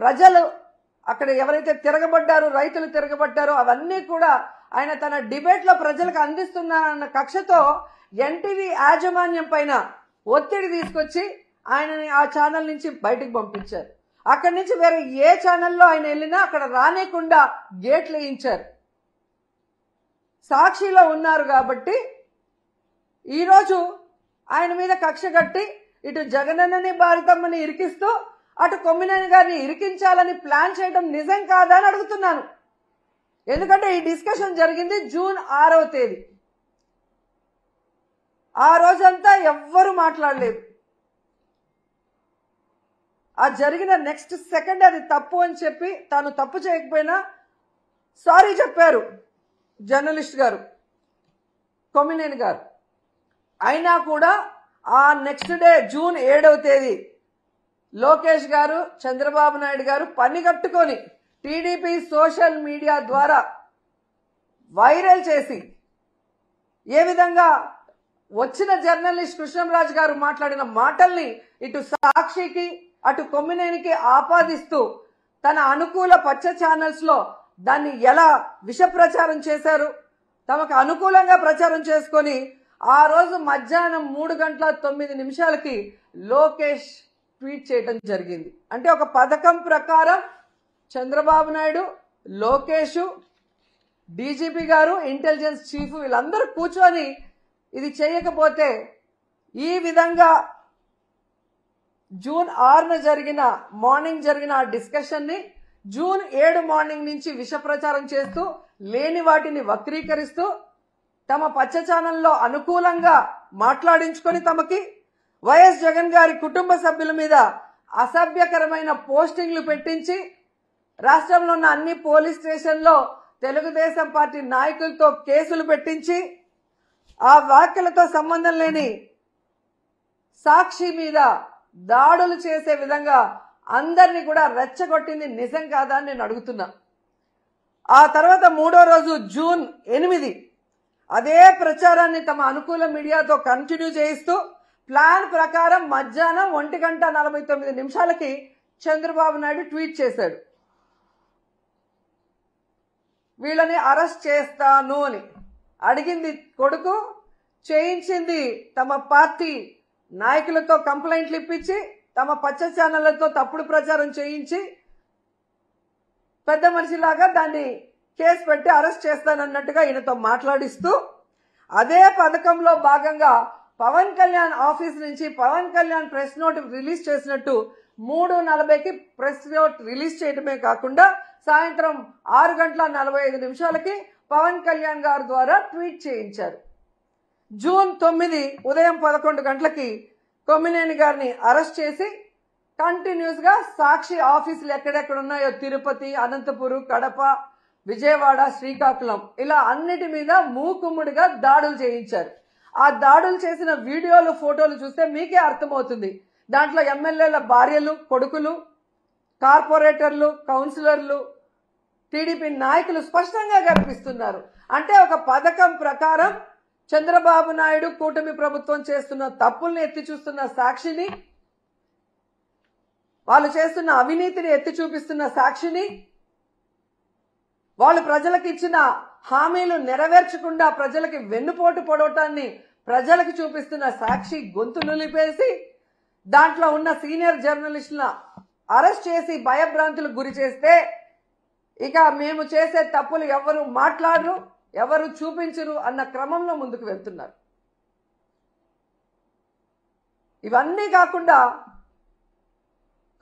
ప్రజలు అక్కడ ఎవరైతే తిరగబడ్డారో, రైతులు తిరగబడ్డారో అవన్నీ కూడా ఆయన తన డిబేట్లో ప్రజలకు అందిస్తున్నారన్న కక్షతో ఎన్టీవీ యాజమాన్యం పైన ఒత్తిడి తీసుకొచ్చి ఆయనని ఆ ఛానల్ నుంచి బయటకు పంపించారు. అక్కడి నుంచి వేరే ఏ ఛానల్లో ఆయన వెళ్ళినా అక్కడ రానేకుండా గేట్లు వేయించారు. సాక్షిలో ఉన్నారు కాబట్టి ఈరోజు ఆయన మీద కక్ష కట్టి ఇటు జగనన్నని భారతమ్మని ఇరికిస్తూ అటు కొమ్మినేని గారిని ఇరికించాలని ప్లాన్ చేయడం నిజం కాదా అని అడుగుతున్నాను. ఎందుకంటే ఈ డిస్కషన్ జరిగింది జూన్ 6వ తేదీ. ఆ రోజంతా ఎవ్వరూ మాట్లాడలేదు. ఆ జరిగిన నెక్స్ట్ సెకండ్ అది తప్పు అని చెప్పి తాను తప్పు చేయకపోయినా సారీ చెప్పారు జర్నలిస్ట్ గారు, కొమ్మినేని గారు. అయినా కూడా ఆ నెక్స్ట్ డే జూన్ 7వ తేదీ లోకేష్ గారు, చంద్రబాబు నాయుడు గారు పని కట్టుకొని టీడీపీ సోషల్ మీడియా ద్వారా వైరల్ చేసి ఏ విధంగా వచ్చిన జర్నలిస్ట్ కృష్ణంరాజు గారు మాట్లాడిన మాటల్ని ఇటు సాక్షికి అటు కొమ్మినేనికి ఆపాదిస్తూ తన అనుకూల పచ్చ ఛానల్స్ లో దాన్ని ఎలా విష ప్రచారం చేశారు, తమకు అనుకూలంగా ప్రచారం చేసుకొని ఆ రోజు మధ్యాహ్నం 3:09 లోకేష్ ట్వీట్ చేయడం జరిగింది. అంటే ఒక పథకం ప్రకారం చంద్రబాబు నాయుడు, లోకేష్, డీజీపీ గారు, ఇంటెలిజెన్స్ చీఫ్ వీళ్ళందరూ కూర్చొని ఇది చేయకపోతే ఈ విధంగా జూన్ 6న మార్నింగ్ జరిగిన ఆ డిస్కషన్ ని జూన్ 7 మార్నింగ్ నుంచి విష ప్రచారం చేస్తూ లేని వాటిని వక్రీకరిస్తూ తమ పచ్చ ఛానల్లో అనుకూలంగా మాట్లాడించుకొని తమకి వైఎస్ జగన్ గారి కుటుంబ సభ్యుల మీద అసభ్యకరమైన పోస్టింగ్లు పెట్టించి రాష్ట్రంలో ఉన్న అన్ని పోలీస్ స్టేషన్లో తెలుగుదేశం పార్టీ నాయకులతో కేసులు పెట్టించి ఆ వ్యాఖ్యలతో సంబంధం లేని సాక్షి మీద దాడులు చేసే విధంగా అందరినీ కూడా రెచ్చగొట్టింది నిజం కాదా అని నేను అడుగుతున్నా. ఆ తర్వాత 3వ రోజు జూన్ 8 అదే ప్రచారాన్ని తమ అనుకూల మీడియాతో కంటిన్యూ చేయిస్తూ ప్లాన్ ప్రకారం మధ్యాహ్నం 1:49 చంద్రబాబు నాయుడు ట్వీట్ చేశాడు, వీళ్ళని అరెస్ట్ చేస్తాను అని. అడిగింది కొడుకు, చేయించింది తమ పార్టీ నాయకులతో కంప్లైంట్లు ఇప్పించి తమ పచ్చ ఛానళ్లతో తప్పుడు ప్రచారం చేయించి పెద్ద మనిషిలాగా దాన్ని కేసు పెట్టి అరెస్ట్ చేస్తానన్నట్టుగా ఈయనతో మాట్లాడిస్తూ అదే పథకంలో భాగంగా పవన్ కళ్యాణ్ ఆఫీస్ నుంచి Pawan Kalyan press note release చేసినట్టు 3:40 ప్రెస్ నోట్ రిలీజ్ చేయడమే కాకుండా సాయంత్రం 6:45 పవన్ కళ్యాణ్ గారి ద్వారా ట్వీట్ చేయించారు. జూన్ 9 ఉదయం 11 కొమ్మినేని గారిని అరెస్ట్ చేసి కంటిన్యూస్ గా సాక్షి ఆఫీసులు ఎక్కడెక్కడ ఉన్నాయో తిరుపతి, అనంతపురం, కడప, విజయవాడ, శ్రీకాకుళం ఇలా అన్నిటి మీద మూకుమ్ముడిగా దాడులు చేయించారు. ఆ దాడులు చేసిన వీడియోలు, ఫోటోలు చూస్తే మీకే అర్థమవుతుంది. దాంట్లో ఎమ్మెల్యేల భార్యలు, కొడుకులు, కార్పొరేటర్లు, కౌన్సిలర్లు, టీడీపీ నాయకులు స్పష్టంగా కనిపిస్తున్నారు. అంటే ఒక పథకం ప్రకారం చంద్రబాబు నాయుడు కూటమి ప్రభుత్వం చేస్తున్న తప్పుల్ని ఎత్తి చూస్తున్న సాక్షిని, వాళ్ళు చేస్తున్న అవినీతిని ఎత్తి చూపిస్తున్న సాక్షిని, వాళ్ళు ప్రజలకు ఇచ్చిన హామీలు నెరవేర్చకుండా ప్రజలకి వెన్నుపోటు పొడవటాన్ని ప్రజలకు చూపిస్తున్న సాక్షి గొంతు నులిపేసి దాంట్లో ఉన్న సీనియర్ జర్నలిస్టులను అరెస్ట్ చేసి భయభ్రాంతులకు గురి చేస్తే ఇక మేము చేసే తప్పులు ఎవరు మాట్లాడరు, ఎవరు చూపించరు అన్న క్రమంలో ముందుకు వెళ్తున్నారు. ఇవన్నీ కాకుండా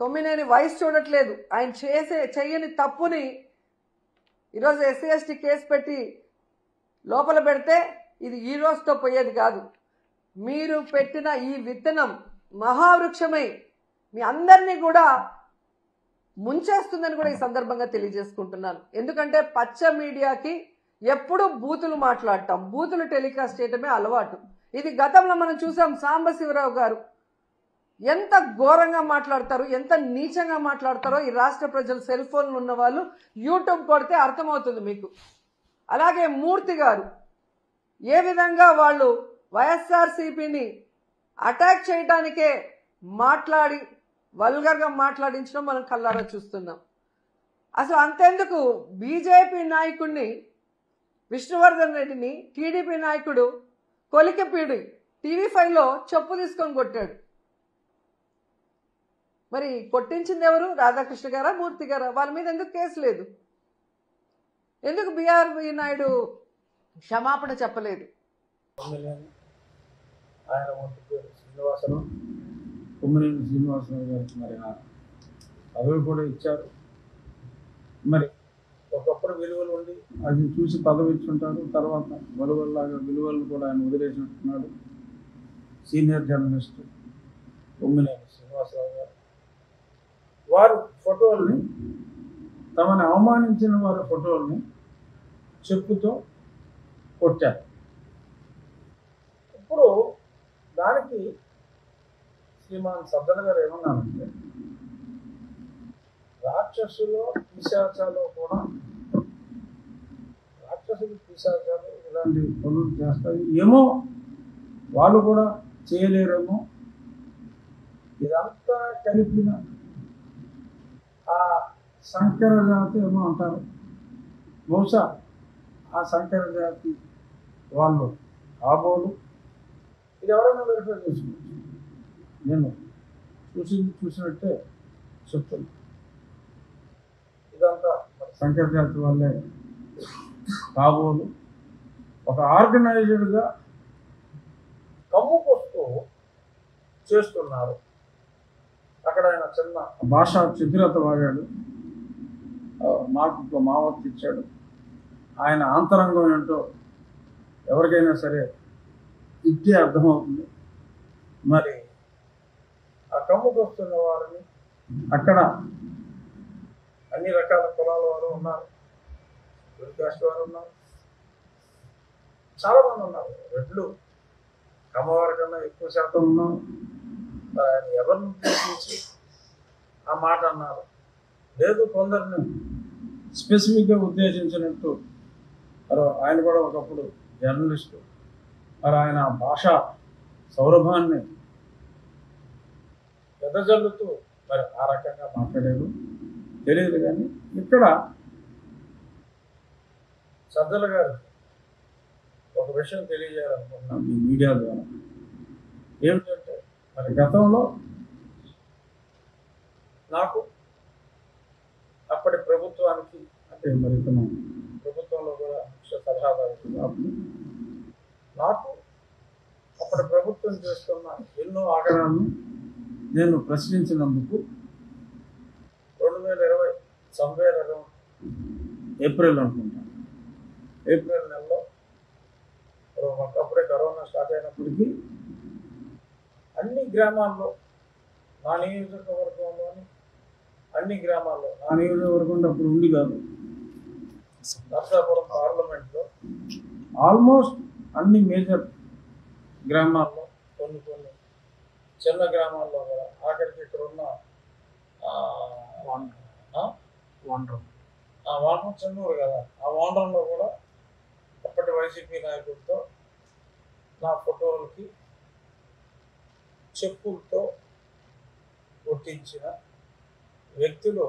కొమ్మినేని వయసు చూడట్లేదు. ఆయన చెయ్యని తప్పుని ఈరోజు ఎస్సీ ఎస్టీ కేసు పెట్టి లోపల పెడితే ఇది ఈ రోజుతో పోయేది కాదు. మీరు పెట్టిన ఈ విత్తనం మహావృక్షమై మీ అందరినీ కూడా ముంచేస్తుందని కూడా ఈ సందర్భంగా తెలియజేసుకుంటున్నాను. ఎందుకంటే పచ్చ మీడియాకి ఎప్పుడు బూతులు మాట్లాడటం, బూతులు టెలికాస్ట్ చేయటమే అలవాటు. ఇది గతంలో మనం చూసాం. సాంబశివరావు గారు ఎంత ఘోరంగా మాట్లాడతారు, ఎంత నీచంగా మాట్లాడతారో ఈ రాష్ట్ర ప్రజలు సెల్ ఫోన్లు ఉన్న వాళ్ళు యూట్యూబ్ కొడితే అర్థమవుతుంది మీకు. అలాగే మూర్తి గారు ఏ విధంగా వాళ్ళు వైఎస్ఆర్సీపీని అటాక్ చేయడానికే మాట్లాడి వల్గర్గా మాట్లాడించడం మనం కళ్ళారా చూస్తున్నాం. అసలు అంతెందుకు, బీజేపీ నాయకుడిని విష్ణువర్ధన్ రెడ్డిని టీడీపీ నాయకుడు కొలికపీడి TV5లో చెప్పు తీసుకొని కొట్టాడు. మరి కొట్టించింది ఎవరు? రాధాకృష్ణ గారా, మూర్తి గారా? వాళ్ళ మీద ఎందుకు కేసు లేదు? ఎందుకు బిఆర్వి నాయుడు క్షమాపణ చెప్పలేదు? ఆయన వంటి పేరు శ్రీనివాసరావు, కొమ్మినేని శ్రీనివాసరావు గారికి మరి ఆ పదవి కూడా ఇచ్చారు. మరి ఒకప్పుడు విలువలు ఉండి అది చూసి పదవి ఇచ్చుంటారు, తర్వాత విలువల్లాగా విలువలను కూడా ఆయన వదిలేసినట్టున్నాడు. సీనియర్ జర్నలిస్ట్ కొమ్మినేని శ్రీనివాసరావు గారు వారు ఫోటోల్ని, తమని అవమానించిన వారి ఫోటోల్ని చెప్పుతో కొట్టారు. ఇప్పుడు దానికి శ్రీమాన్ సజ్జల గారు ఏమన్నారంటే, రాక్షసులు పిశాచాలు కూడా, రాక్షసులు పిశాచాలు ఇలాంటి పనులు చేస్తాయి ఏమో, వాళ్ళు కూడా చేయలేరేమో, ఇదంతా కలిపిన ఆ సంకర జాతి ఏమో అంటారు. బహుశా ఆ సంకర జాతి వాళ్ళు కాబోలు. ఇది ఎవరైనా వెరిఫై చేసుకోవచ్చు. నేను చూసినట్టే చెప్తాను. ఇదంతా సంకర జాతి వాళ్ళే కాబోలు. ఒక ఆర్గనైజ్డ్గా కమ్ముకొస్తూ చేస్తున్నారు. అక్కడ ఆయన చిన్న భాషా చిద్రత వాడాడు, మాకు మావత్తు ఇచ్చాడు. ఆయన ఆంతరంగం ఏంటో ఎవరికైనా సరే ఇట్టే అర్థమవుతుంది. మరి ఆ కమ్ముకు వస్తున్న వారిని అక్కడ అన్ని రకాల కులాల వారు ఉన్నారు, కాస్ట్ వారు ఉన్నారు, చాలామంది ఉన్నారు. రెడ్లు కమ్మవారి కన్నా ఎక్కువ శాతం ఉన్నారు. మరి ఆయన ఎవరిని ఉద్దేశించి ఆ మాట అన్నారు? లేదు, కొందరిని స్పెసిఫిక్గా ఉద్దేశించినట్టు. మరి ఆయన కూడా ఒకప్పుడు జర్నలిస్టు. మరి ఆయన భాషా సౌరభాన్ని వెదజల్లుతూ మరి ఆ రకంగా మాట్లాడారు తెలియదు. కానీ ఇక్కడ సజ్జల గారు ఒక విషయం తెలియజేయాలనుకుంటున్నాం ఈ మీడియా ద్వారా. ఏమిటంటే, మరి గతంలో నాకు అప్పటి ప్రభుత్వానికి, అంటే మరి ఇతను ప్రభుత్వంలో కూడా ముఖ్య సలహాదారు కాబట్టి, నాకు అప్పటి ప్రభుత్వం చేస్తున్న ఎన్నో ఆగడాలను నేను ప్రశ్నించినందుకు 2020 సంవేర్ అరౌండ్ ఏప్రిల్ అనుకుంటాను, ఏప్రిల్ నెలలో అప్పుడే కరోనా స్టార్ట్ అయినప్పటికీ అన్ని గ్రామాల్లో, నా నియోజకవర్గంలోని అన్ని గ్రామాల్లో, నా నియోజకవర్గం అప్పుడు ఉంది కాదు, నర్సాపురం పార్లమెంట్లో ఆల్మోస్ట్ అన్ని మేజర్ గ్రామాల్లో, కొన్ని చిన్న గ్రామాల్లో కూడా, ఆఖరికి ఇక్కడ ఉన్న వాండ్రం చెన్నూరు కదా, ఆ వాండ్రంలో కూడా అప్పటి వైసీపీ నాయకులతో నా ఫోటోలకి చెప్పులతో కొట్టించిన వ్యక్తులు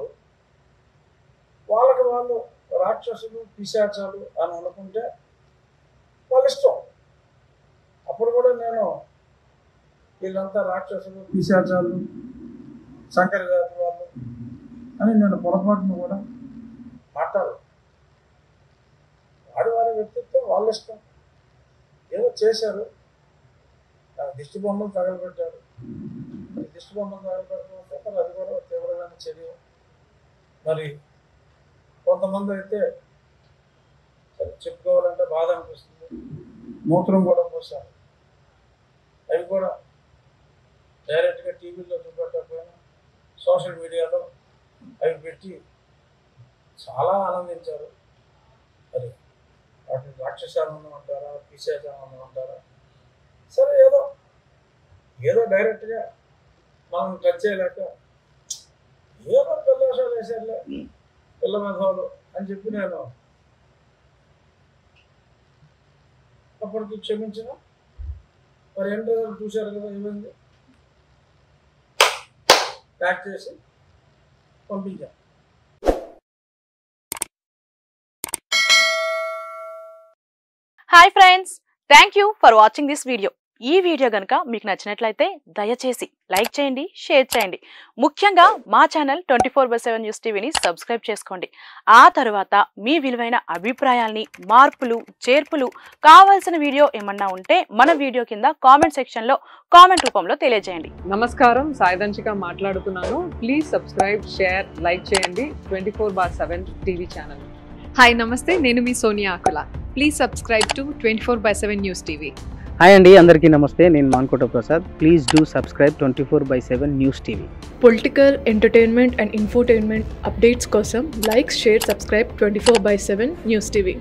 వాళ్ళకి వాళ్ళు రాక్షసులు పిశాచాలు అని అనుకుంటే వాళ్ళ ఇష్టం. అప్పుడు కూడా నేను వీళ్ళంతా రాక్షసులు పిశాచాలు సంకర జాతి వాళ్ళు అని నేను పొరపాటును కూడా మాట్లాడు. వారి వ్యక్తిత్వం వాళ్ళ ఇష్టం. ఏదో చేశారు, దిష్టి బొమ్మలు తగలబెట్టారు. దిష్టి బొమ్మలు తగలబెట్టకపోతే మరి అది కూడా తీవ్రమైన చర్య. మరి కొంతమంది అయితే చెప్పుకోవాలంటే బాధ అనిపిస్తుంది, మూత్రం కూడా పోసారు. అవి కూడా డైరెక్ట్గా టీవీలో చూపెట్టకపోయినా సోషల్ మీడియాలో అవి పెట్టి చాలా ఆనందించారు. మరి వాటిని రాక్షసానందం అంటారా, పిశాచానందం అంటారా? సరే, ఏదో డైరెక్ట్గా మనం టచ్ చేయలేక ఏదో పిల్లవేషాలు వేసారులే, పిల్ల మేధావులు అని చెప్పి నేను అప్పటికి క్షమించిన. మరి ఏం రిజల్ట్ చూశారు కదా, ఏమైంది? ప్యాక్ చేసి పంపించాం. Hi friends, thank you for watching this video. ఈ వీడియో కనుక మీకు నచ్చినట్లయితే దయచేసి లైక్ చేయండి, షేర్ చేయండి. ముఖ్యంగా మా ఛానల్ 24/7 న్యూస్ టీవీని సబ్స్క్రైబ్ చేసుకోండి. ఆ తర్వాత మీ విలువైన అభిప్రాయాల్ని, మార్పులు, చేర్పులు, కావాల్సిన వీడియో ఏమన్నా ఉంటే మన వీడియో కింద కామెంట్ సెక్షన్లో కామెంట్ రూపంలో తెలియజేయండి. నమస్కారం, సాయిదంచిక మాట్లాడుతున్నాను. ప్లీజ్ సబ్స్క్రైబ్, షేర్, లైక్ చేయండి 24/7 టీవీ ఛానల్. హాయ్ నమస్తే, నేను మీ Sonia Akula. Please subscribe to 24/7 news TV. Hi అండి, అందరికీ నమస్తే. నేను Mankota Prasad. Please do subscribe 24/7 news TV. Political, entertainment and infotainment updates కోసం like, share, subscribe 24/7 news TV.